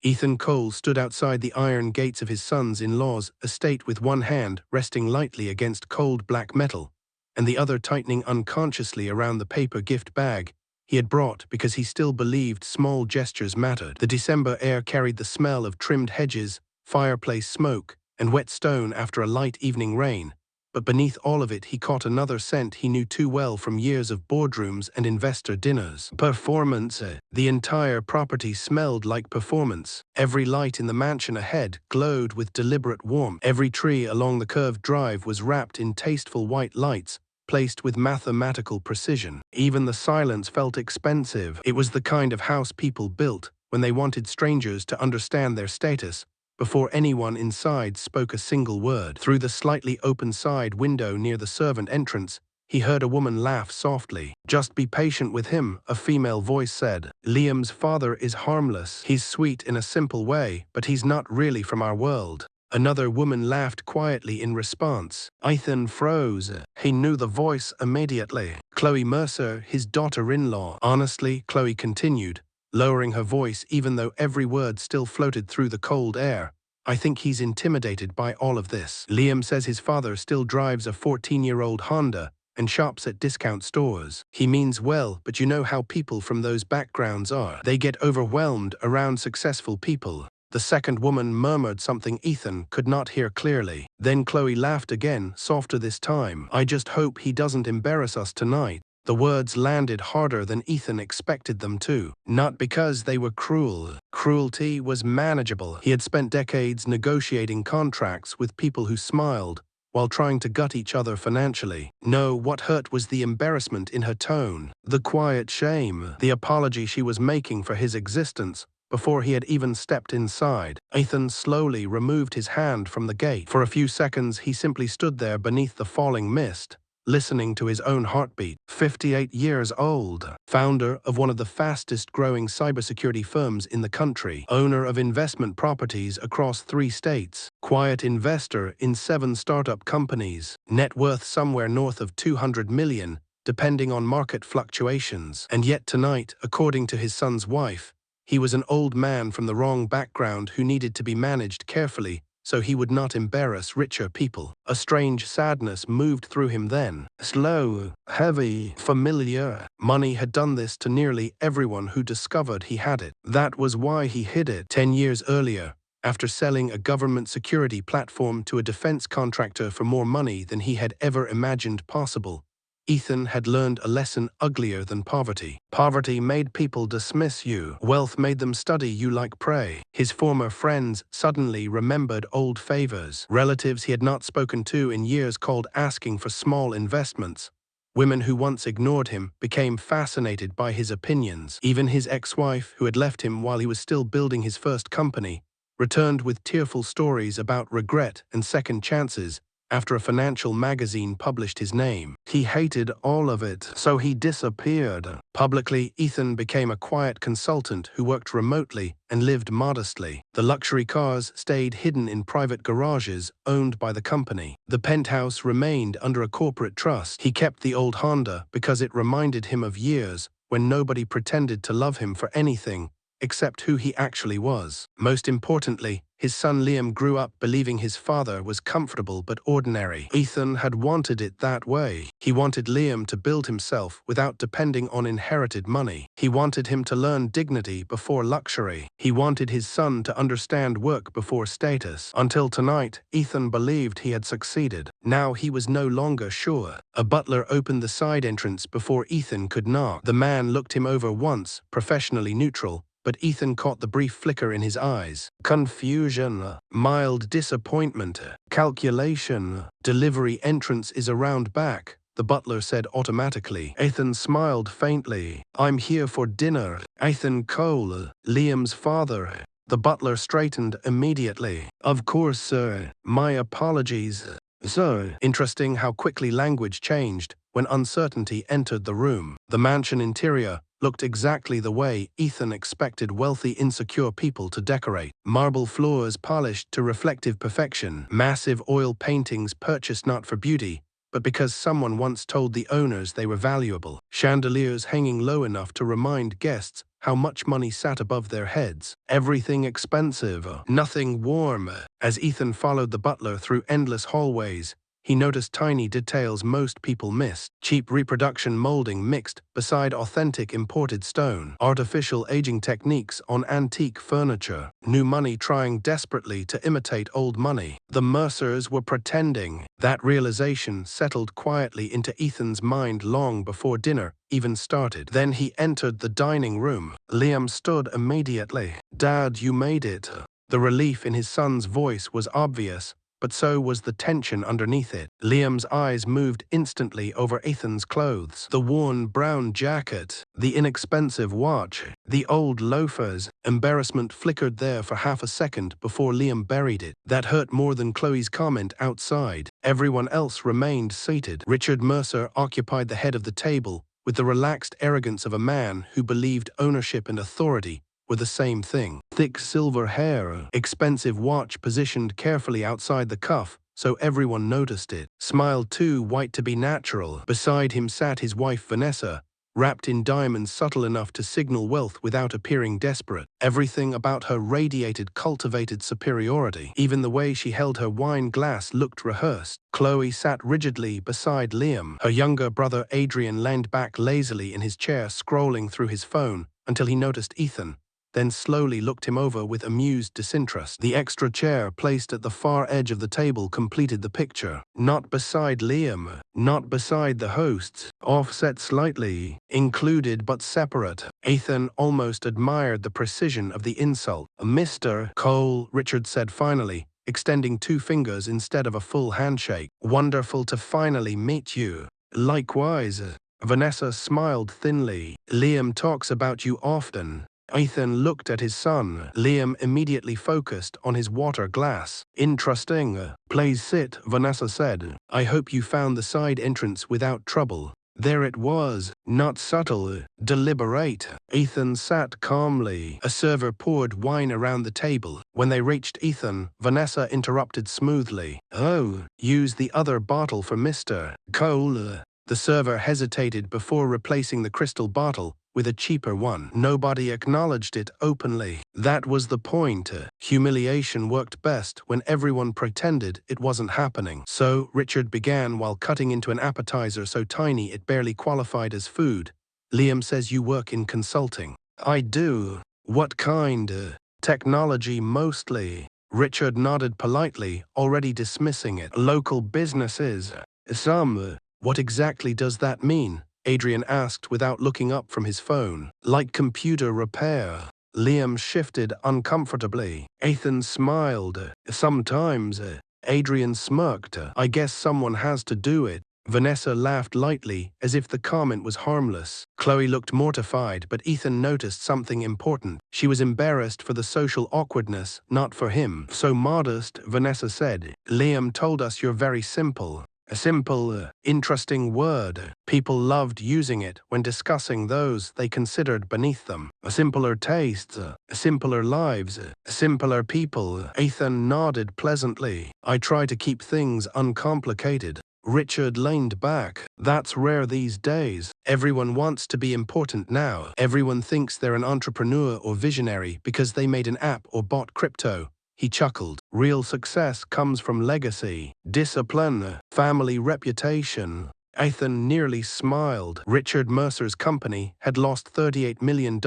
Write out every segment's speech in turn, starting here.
Ethan Cole stood outside the iron gates of his sons-in-law's estate with one hand resting lightly against cold black metal, and the other tightening unconsciously around the paper gift bag he had brought because he still believed small gestures mattered. The December air carried the smell of trimmed hedges, fireplace smoke, and wet stone after a light evening rain. But beneath all of it he caught another scent he knew too well from years of boardrooms and investor dinners. Performance. The entire property smelled like performance. Every light in the mansion ahead glowed with deliberate warmth. Every tree along the curved drive was wrapped in tasteful white lights, placed with mathematical precision. Even the silence felt expensive. It was the kind of house people built when they wanted strangers to understand their status, before anyone inside spoke a single word. Through the slightly open side window near the servant entrance, he heard a woman laugh softly. "Just be patient with him," a female voice said. "Liam's father is harmless. He's sweet in a simple way, but he's not really from our world." Another woman laughed quietly in response. Ethan froze. He knew the voice immediately. Chloe Mercer, his daughter-in-law. "Honestly," Chloe continued, lowering her voice even though every word still floated through the cold air, "I think he's intimidated by all of this. Liam says his father still drives a 14-year-old Honda and shops at discount stores. He means well, but you know how people from those backgrounds are. They get overwhelmed around successful people." The second woman murmured something Ethan could not hear clearly. Then Chloe laughed again, softer this time. "I just hope he doesn't embarrass us tonight." The words landed harder than Ethan expected them to. Not because they were cruel. Cruelty was manageable. He had spent decades negotiating contracts with people who smiled while trying to gut each other financially. No, what hurt was the embarrassment in her tone, the quiet shame, the apology she was making for his existence before he had even stepped inside. Ethan slowly removed his hand from the gate. For a few seconds he simply stood there beneath the falling mist, listening to his own heartbeat. 58 years old, founder of one of the fastest-growing cybersecurity firms in the country, owner of investment properties across 3 states, quiet investor in 7 startup companies, net worth somewhere north of $200 million, depending on market fluctuations. And yet tonight, according to his son's wife, he was an old man from the wrong background who needed to be managed carefully so he would not embarrass richer people. A strange sadness moved through him then. Slow, heavy, familiar. Money had done this to nearly everyone who discovered he had it. That was why he hid it 10 years earlier, after selling a government security platform to a defense contractor for more money than he had ever imagined possible. Ethan had learned a lesson uglier than poverty. Poverty made people dismiss you. Wealth made them study you like prey. His former friends suddenly remembered old favors. Relatives he had not spoken to in years called asking for small investments. Women who once ignored him became fascinated by his opinions. Even his ex-wife, who had left him while he was still building his first company, returned with tearful stories about regret and second chances after a financial magazine published his name. He hated all of it, so he disappeared. Publicly, Ethan became a quiet consultant who worked remotely and lived modestly. The luxury cars stayed hidden in private garages owned by the company. The penthouse remained under a corporate trust. He kept the old Honda because it reminded him of years when nobody pretended to love him for anything except who he actually was. Most importantly, his son Liam grew up believing his father was comfortable but ordinary. Ethan had wanted it that way. He wanted Liam to build himself without depending on inherited money. He wanted him to learn dignity before luxury. He wanted his son to understand work before status. Until tonight, Ethan believed he had succeeded. Now he was no longer sure. A butler opened the side entrance before Ethan could knock. The man looked him over once, professionally neutral, but Ethan caught the brief flicker in his eyes. Confusion, mild disappointment, calculation. "Delivery entrance is around back," the butler said automatically. Ethan smiled faintly. "I'm here for dinner." Ethan Cole, Liam's father. The butler straightened immediately. "Of course, sir. My apologies." So, interesting how quickly language changed when uncertainty entered the room. The mansion interior looked exactly the way Ethan expected wealthy, insecure people to decorate. Marble floors polished to reflective perfection, massive oil paintings purchased not for beauty, but because someone once told the owners they were valuable, chandeliers hanging low enough to remind guests how much money sat above their heads. Everything expensive, nothing warm. As Ethan followed the butler through endless hallways, he noticed tiny details most people missed. Cheap reproduction molding mixed beside authentic imported stone. Artificial aging techniques on antique furniture. New money trying desperately to imitate old money. The Mercers were pretending. That realization settled quietly into Ethan's mind long before dinner even started. Then he entered the dining room. Liam stood immediately. "Dad, you made it." The relief in his son's voice was obvious, but so was the tension underneath it. Liam's eyes moved instantly over Ethan's clothes. The worn brown jacket, the inexpensive watch, the old loafers. Embarrassment flickered there for half a second before Liam buried it. That hurt more than Chloe's comment outside. Everyone else remained seated. Richard Mercer occupied the head of the table with the relaxed arrogance of a man who believed ownership and authority were the same thing. Thick silver hair, expensive watch positioned carefully outside the cuff so everyone noticed it. Smile too white to be natural. Beside him sat his wife Vanessa, wrapped in diamonds subtle enough to signal wealth without appearing desperate. Everything about her radiated cultivated superiority. Even the way she held her wine glass looked rehearsed. Chloe sat rigidly beside Liam. Her younger brother Adrian leaned back lazily in his chair, scrolling through his phone until he noticed Ethan, then slowly looked him over with amused disinterest. The extra chair placed at the far edge of the table completed the picture. Not beside Liam, not beside the hosts, offset slightly, included but separate. Ethan almost admired the precision of the insult. "Mr. Cole," Richard said finally, extending 2 fingers instead of a full handshake. "Wonderful to finally meet you." "Likewise." Vanessa smiled thinly. "Liam talks about you often." Ethan looked at his son. Liam immediately focused on his water glass. "Interesting. Please sit," Vanessa said. "I hope you found the side entrance without trouble." There it was, not subtle, deliberate. Ethan sat calmly. A server poured wine around the table. When they reached Ethan, Vanessa interrupted smoothly. "Oh, use the other bottle for Mr. Cole." The server hesitated before replacing the crystal bottle with a cheaper one. Nobody acknowledged it openly. That was the point. Humiliation worked best when everyone pretended it wasn't happening. "So," Richard began while cutting into an appetizer so tiny it barely qualified as food, "Liam says you work in consulting." "I do." "What kind?" "Technology mostly." Richard nodded politely, already dismissing it. "Local businesses." "Some." "What exactly does that mean?" Adrian asked without looking up from his phone. "Like computer repair." Liam shifted uncomfortably. Ethan smiled. "Sometimes." Adrian smirked. "I guess someone has to do it." Vanessa laughed lightly, as if the comment was harmless. Chloe looked mortified, but Ethan noticed something important. She was embarrassed for the social awkwardness, not for him. "So modest," Vanessa said. "Liam told us you're very simple." A simple, interesting word. People loved using it when discussing those they considered beneath them. Simpler tastes, simpler lives, simpler people. Ethan nodded pleasantly. "I try to keep things uncomplicated." Richard leaned back. "That's rare these days. Everyone wants to be important now. Everyone thinks they're an entrepreneur or visionary because they made an app or bought crypto." He chuckled. "Real success comes from legacy, discipline, family reputation." Ethan nearly smiled. Richard Mercer's company had lost $38 million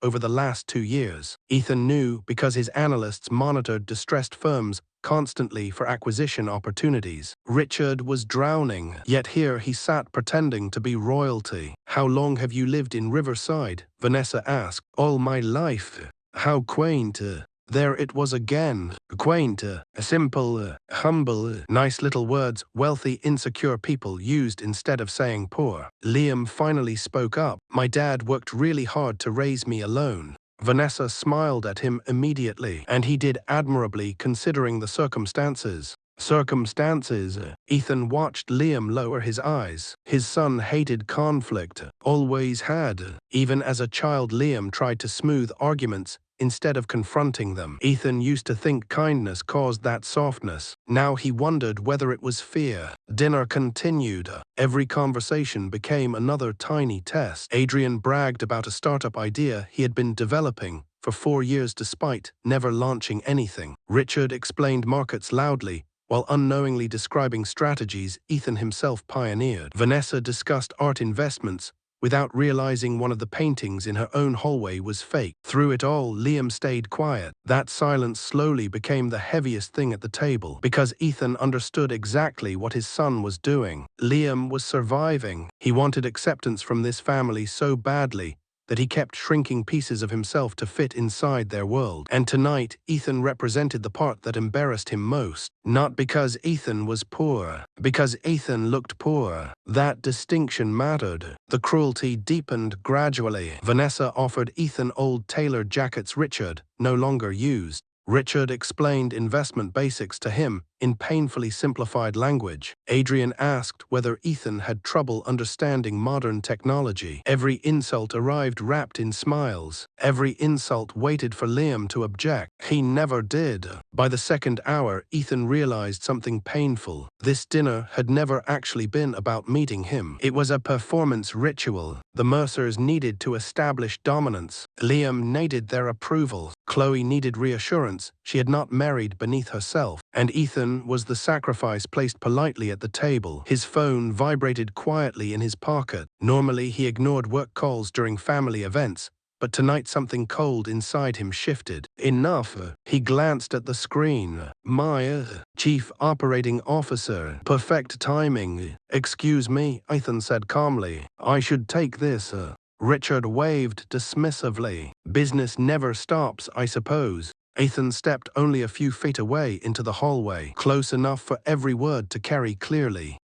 over the last 2 years. Ethan knew because his analysts monitored distressed firms constantly for acquisition opportunities. Richard was drowning, yet here he sat pretending to be royalty. "How long have you lived in Riverside?" Vanessa asked. "All my life." "How quaint." There it was again. Quaint, simple, humble, nice little words wealthy, insecure people used instead of saying poor. Liam finally spoke up. "My dad worked really hard to raise me alone." Vanessa smiled at him immediately. "And he did admirably considering the circumstances." Circumstances. Ethan watched Liam lower his eyes. His son hated conflict. Always had. Even as a child, Liam tried to smooth arguments instead of confronting them. Ethan used to think kindness caused that softness. Now he wondered whether it was fear. Dinner continued. Every conversation became another tiny test. Adrian bragged about a startup idea he had been developing for 4 years despite never launching anything. Richard explained markets loudly, while unknowingly describing strategies Ethan himself pioneered. Vanessa discussed art investments without realizing one of the paintings in her own hallway was fake. Through it all, Liam stayed quiet. That silence slowly became the heaviest thing at the table, because Ethan understood exactly what his son was doing. Liam was surviving. He wanted acceptance from this family so badly that he kept shrinking pieces of himself to fit inside their world. And tonight, Ethan represented the part that embarrassed him most. Not because Ethan was poor, because Ethan looked poor. That distinction mattered. The cruelty deepened gradually. Vanessa offered Ethan old tailored jackets Richard no longer used. Richard explained investment basics to him in painfully simplified language. Adrian asked whether Ethan had trouble understanding modern technology. Every insult arrived wrapped in smiles. Every insult waited for Liam to object. He never did. By the second hour, Ethan realized something painful. This dinner had never actually been about meeting him. It was a performance ritual. The Mercers needed to establish dominance. Liam needed their approval. Chloe needed reassurance she had not married beneath herself. And Ethan was the sacrifice placed politely at the table. His phone vibrated quietly in his pocket. Normally, he ignored work calls during family events, but tonight something cold inside him shifted. Enough. He glanced at the screen. My chief operating officer. Perfect timing. Excuse me, Ethan said calmly. I should take this. Richard waved dismissively. Business never stops, I suppose. Ethan stepped only a few feet away into the hallway, close enough for every word to carry clearly.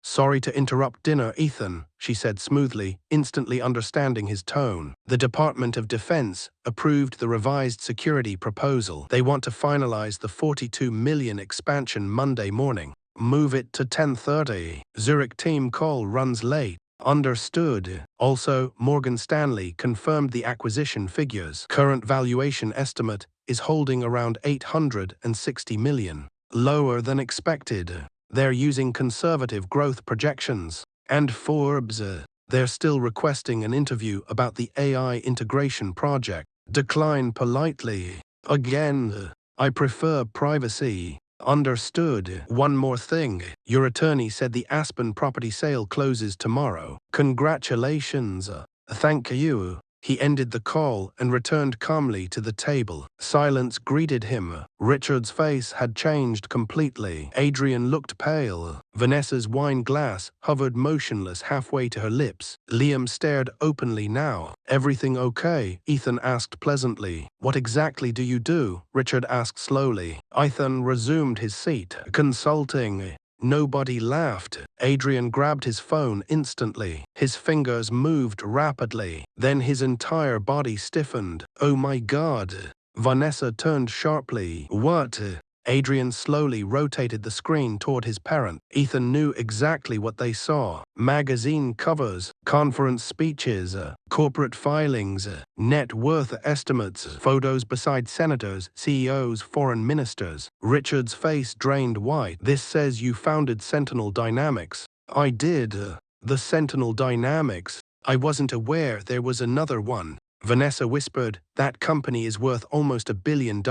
Sorry to interrupt dinner, Ethan, she said smoothly, instantly understanding his tone. The Department of Defense approved the revised security proposal. They want to finalize the $42 million expansion Monday morning. Move it to 10:30. Zurich team call runs late. Understood. Also, Morgan Stanley confirmed the acquisition figures. Current valuation estimate is holding around $860 million. Lower than expected. They're using conservative growth projections. And Forbes, they're still requesting an interview about the AI integration project. Decline politely. Again, I prefer privacy. Understood. One more thing. Your attorney said the Aspen property sale closes tomorrow. Congratulations. Thank you. He ended the call and returned calmly to the table. Silence greeted him. Richard's face had changed completely. Adrian looked pale. Vanessa's wine glass hovered motionless halfway to her lips. Liam stared openly now. Everything okay? Ethan asked pleasantly. What exactly do you do? Richard asked slowly. Ethan resumed his seat. Consulting. Nobody laughed. Adrian grabbed his phone instantly. His fingers moved rapidly. Then his entire body stiffened. Oh my God. Vanessa turned sharply. What? Adrian slowly rotated the screen toward his parent. Ethan knew exactly what they saw. Magazine covers, conference speeches, corporate filings, net worth estimates, photos beside senators, CEOs, foreign ministers. Richard's face drained white. This says you founded Sentinel Dynamics. I did. The Sentinel Dynamics. I wasn't aware there was another one. Vanessa whispered, that company is worth almost $1 billion.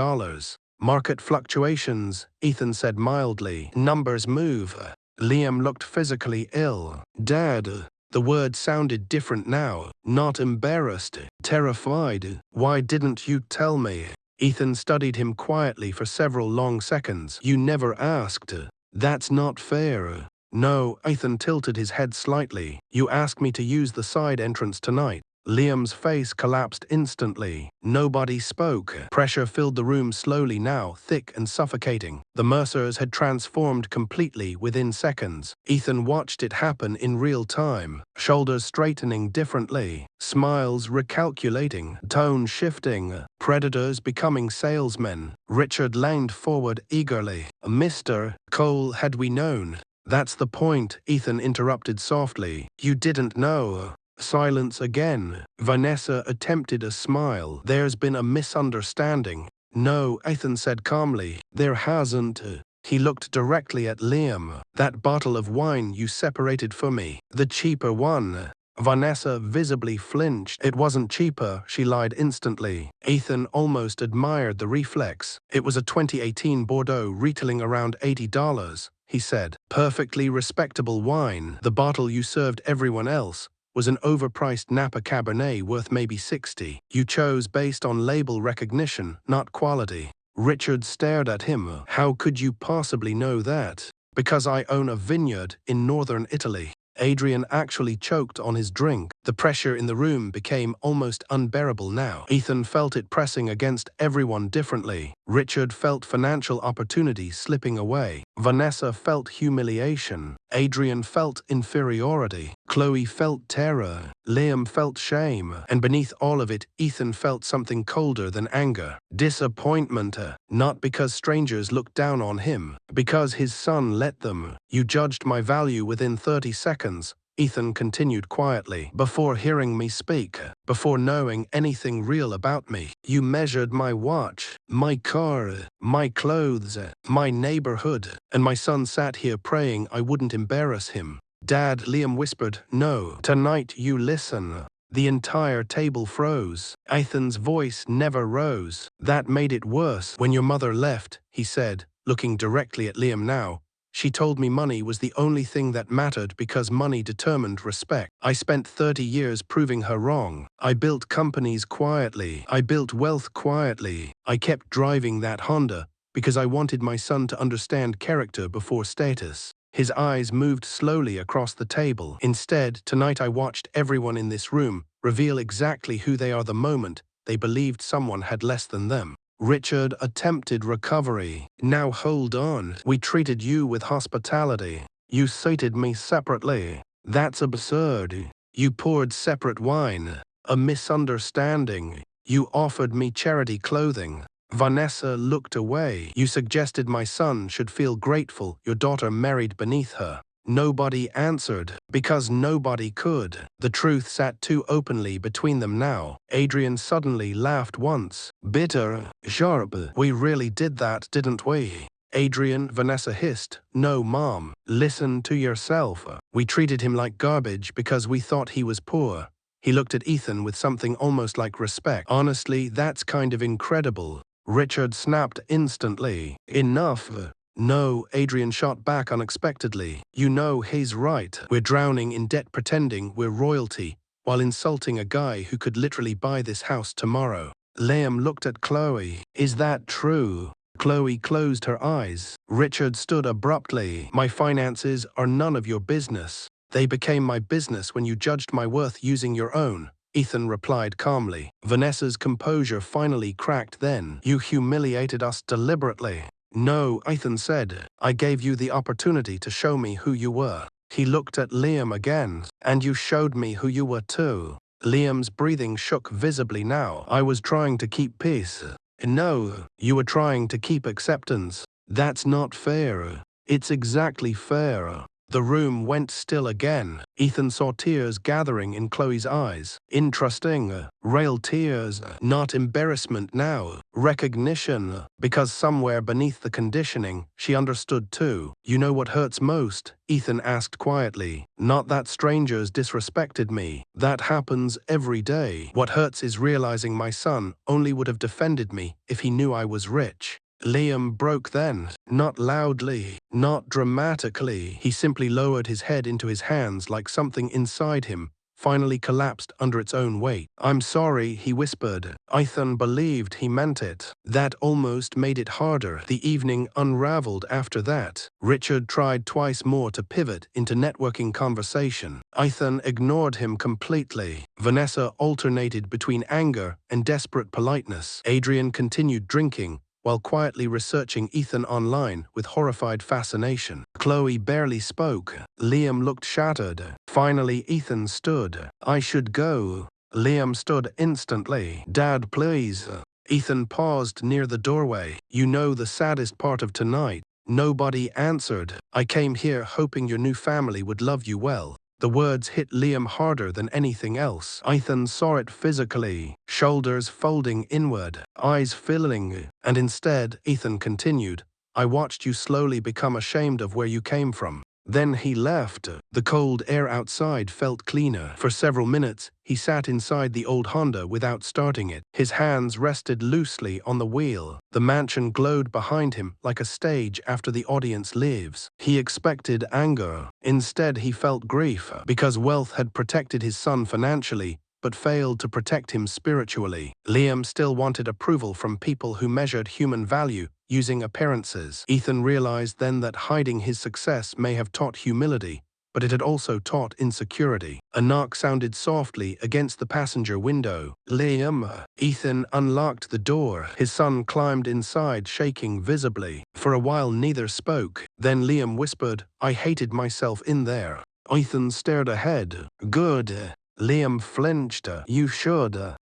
Market fluctuations, Ethan said mildly. Numbers move. Liam looked physically ill. Dad. The word sounded different now. Not embarrassed. Terrified. Why didn't you tell me? Ethan studied him quietly for several long seconds. You never asked. That's not fair. No, Ethan tilted his head slightly. You asked me to use the side entrance tonight. Liam's face collapsed instantly. Nobody spoke. Pressure filled the room slowly now, thick and suffocating. The Mercers had transformed completely within seconds. Ethan watched it happen in real time. Shoulders straightening differently. Smiles recalculating. Tone shifting. Predators becoming salesmen. Richard leaned forward eagerly. Mr. Cole, had we known? That's the point, Ethan interrupted softly. You didn't know. Silence again. Vanessa attempted a smile. There's been a misunderstanding. No, Ethan said calmly. There hasn't. He looked directly at Liam. That bottle of wine you separated for me. The cheaper one. Vanessa visibly flinched. It wasn't cheaper, she lied instantly. Ethan almost admired the reflex. It was a 2018 Bordeaux retailing around $80, he said. Perfectly respectable wine. The bottle you served everyone else was an overpriced Napa Cabernet worth maybe $60. You chose based on label recognition, not quality. Richard stared at him. How could you possibly know that? Because I own a vineyard in northern Italy. Adrian actually choked on his drink. The pressure in the room became almost unbearable now. Ethan felt it pressing against everyone differently. Richard felt financial opportunity slipping away. Vanessa felt humiliation. Adrian felt inferiority. Chloe felt terror. Liam felt shame. And beneath all of it, Ethan felt something colder than anger. Disappointment. Not because strangers looked down on him, because his son let them. You judged my value within 30 seconds. Ethan continued quietly. Before hearing me speak, before knowing anything real about me, you measured my watch, my car, my clothes, my neighborhood, and my son sat here praying I wouldn't embarrass him. Dad, Liam whispered, no, tonight you listen. The entire table froze. Ethan's voice never rose. That made it worse. When your mother left, he said, looking directly at Liam now, she told me money was the only thing that mattered because money determined respect. I spent 30 years proving her wrong. I built companies quietly. I built wealth quietly. I kept driving that Honda because I wanted my son to understand character before status. His eyes moved slowly across the table. Instead, tonight I watched everyone in this room reveal exactly who they are the moment they believed someone had less than them. Richard attempted recovery. Now hold on. We treated you with hospitality. You cited me separately. That's absurd. You poured separate wine. A misunderstanding. You offered me charity clothing. Vanessa looked away. You suggested my son should feel grateful your daughter married beneath her. Nobody answered, because nobody could. The truth sat too openly between them now. Adrian suddenly laughed once. Bitter, sharp. We really did that, didn't we? Adrian, Vanessa hissed. No, Mom. Listen to yourself. We treated him like garbage because we thought he was poor. He looked at Ethan with something almost like respect. Honestly, that's kind of incredible. Richard snapped instantly. Enough. No, Adrian shot back unexpectedly. You know he's right. We're drowning in debt pretending we're royalty, while insulting a guy who could literally buy this house tomorrow. Liam looked at Chloe. Is that true? Chloe closed her eyes. Richard stood abruptly. My finances are none of your business. They became my business when you judged my worth using your own. Ethan replied calmly. Vanessa's composure finally cracked then. You humiliated us deliberately. No, Ethan said. I gave you the opportunity to show me who you were. He looked at Liam again. And you showed me who you were too. Liam's breathing shook visibly now. I was trying to keep peace. No, you were trying to keep acceptance. That's not fair. It's exactly fair. The room went still again. Ethan saw tears gathering in Chloe's eyes. Interesting. Real tears. Not embarrassment now. Recognition. Because somewhere beneath the conditioning, she understood too. You know what hurts most? Ethan asked quietly. Not that strangers disrespected me. That happens every day. What hurts is realizing my son only would have defended me if he knew I was rich. Liam broke then, not loudly, not dramatically. He simply lowered his head into his hands like something inside him finally collapsed under its own weight. I'm sorry, he whispered. Ethan believed he meant it. That almost made it harder. The evening unraveled after that. Richard tried twice more to pivot into networking conversation. Ethan ignored him completely. Vanessa alternated between anger and desperate politeness. Adrian continued drinking, while quietly researching Ethan online with horrified fascination. Chloe barely spoke. Liam looked shattered. Finally, Ethan stood. I should go. Liam stood instantly. Dad, please. Ethan paused near the doorway. You know the saddest part of tonight. Nobody answered. I came here hoping your new family would love you well. The words hit Liam harder than anything else. Ethan saw it physically, shoulders folding inward, eyes filling, and instead, Ethan continued, I watched you slowly become ashamed of where you came from. Then he left. The cold air outside felt cleaner. For several minutes, he sat inside the old Honda without starting it. His hands rested loosely on the wheel. The mansion glowed behind him like a stage after the audience leaves. He expected anger. Instead, he felt grief because wealth had protected his son financially, but failed to protect him spiritually. Liam still wanted approval from people who measured human value using appearances. Ethan realized then that hiding his success may have taught humility, but it had also taught insecurity. A knock sounded softly against the passenger window. Liam. Ethan unlocked the door. His son climbed inside, shaking visibly. For a while neither spoke. Then Liam whispered, I hated myself in there. Ethan stared ahead. Good. Liam flinched. You should.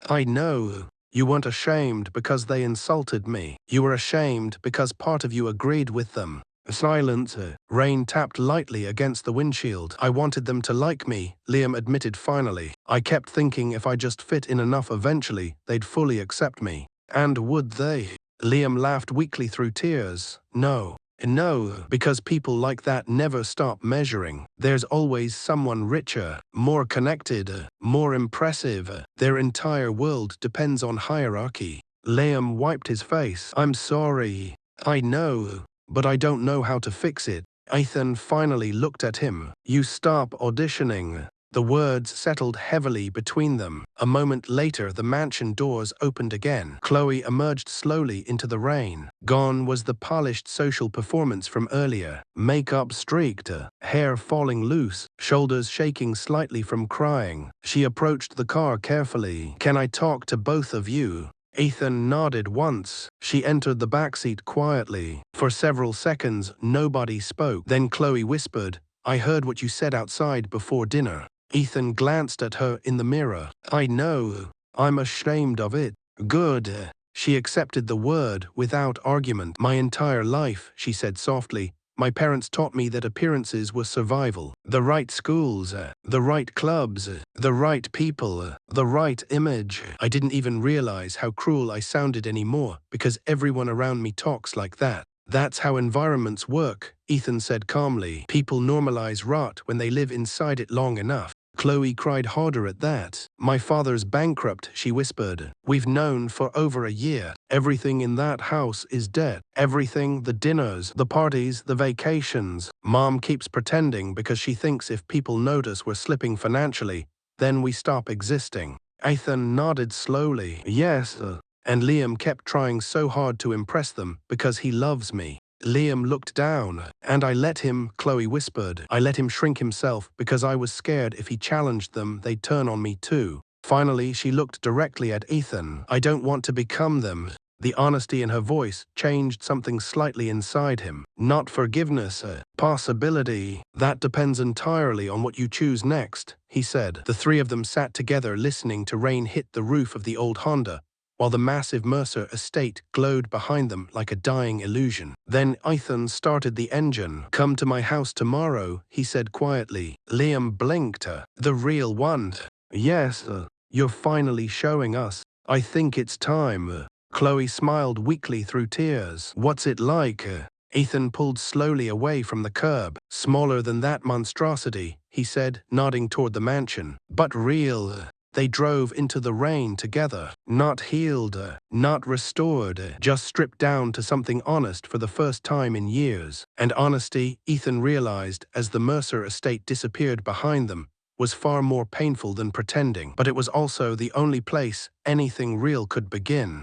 I know. You weren't ashamed because they insulted me. You were ashamed because part of you agreed with them. Silence. Rain tapped lightly against the windshield. I wanted them to like me, Liam admitted finally. I kept thinking if I just fit in enough eventually, they'd fully accept me. And would they? Liam laughed weakly through tears. No. No, because people like that never stop measuring. There's always someone richer, more connected, more impressive. Their entire world depends on hierarchy. Liam wiped his face. I'm sorry. I know, but I don't know how to fix it. Ethan finally looked at him. You stop auditioning. The words settled heavily between them. A moment later, the mansion doors opened again. Chloe emerged slowly into the rain. Gone was the polished social performance from earlier. Makeup streaked, hair falling loose, shoulders shaking slightly from crying. She approached the car carefully. Can I talk to both of you? Ethan nodded once. She entered the backseat quietly. For several seconds, nobody spoke. Then Chloe whispered, I heard what you said outside before dinner. Ethan glanced at her in the mirror. I know. I'm ashamed of it. Good. She accepted the word without argument. My entire life, she said softly, my parents taught me that appearances were survival. The right schools, the right clubs, the right people, the right image. I didn't even realize how cruel I sounded anymore because everyone around me talks like that. That's how environments work, Ethan said calmly. People normalize rot when they live inside it long enough. Chloe cried harder at that. My father's bankrupt, she whispered. We've known for over a year. Everything in that house is dead. Everything, the dinners, the parties, the vacations. Mom keeps pretending because she thinks if people notice we're slipping financially, then we stop existing. Ethan nodded slowly. Yes, and Liam kept trying so hard to impress them because he loves me. Liam looked down. And I let him, Chloe whispered. I let him shrink himself because I was scared if he challenged them, they'd turn on me too. Finally, she looked directly at Ethan. I don't want to become them. The honesty in her voice changed something slightly inside him. Not forgiveness, possibility. That depends entirely on what you choose next, he said. The three of them sat together listening to rain hit the roof of the old Honda, while the massive Mercer estate glowed behind them like a dying illusion. Then Ethan started the engine. Come to my house tomorrow, he said quietly. Liam blinked. The real one. Yes, you're finally showing us. I think it's time. Chloe smiled weakly through tears. What's it like? Ethan pulled slowly away from the curb. Smaller than that monstrosity, he said, nodding toward the mansion. But real. They drove into the rain together, not healed, not restored, just stripped down to something honest for the first time in years. And honesty, Ethan realized as the Mercer estate disappeared behind them, was far more painful than pretending. But it was also the only place anything real could begin.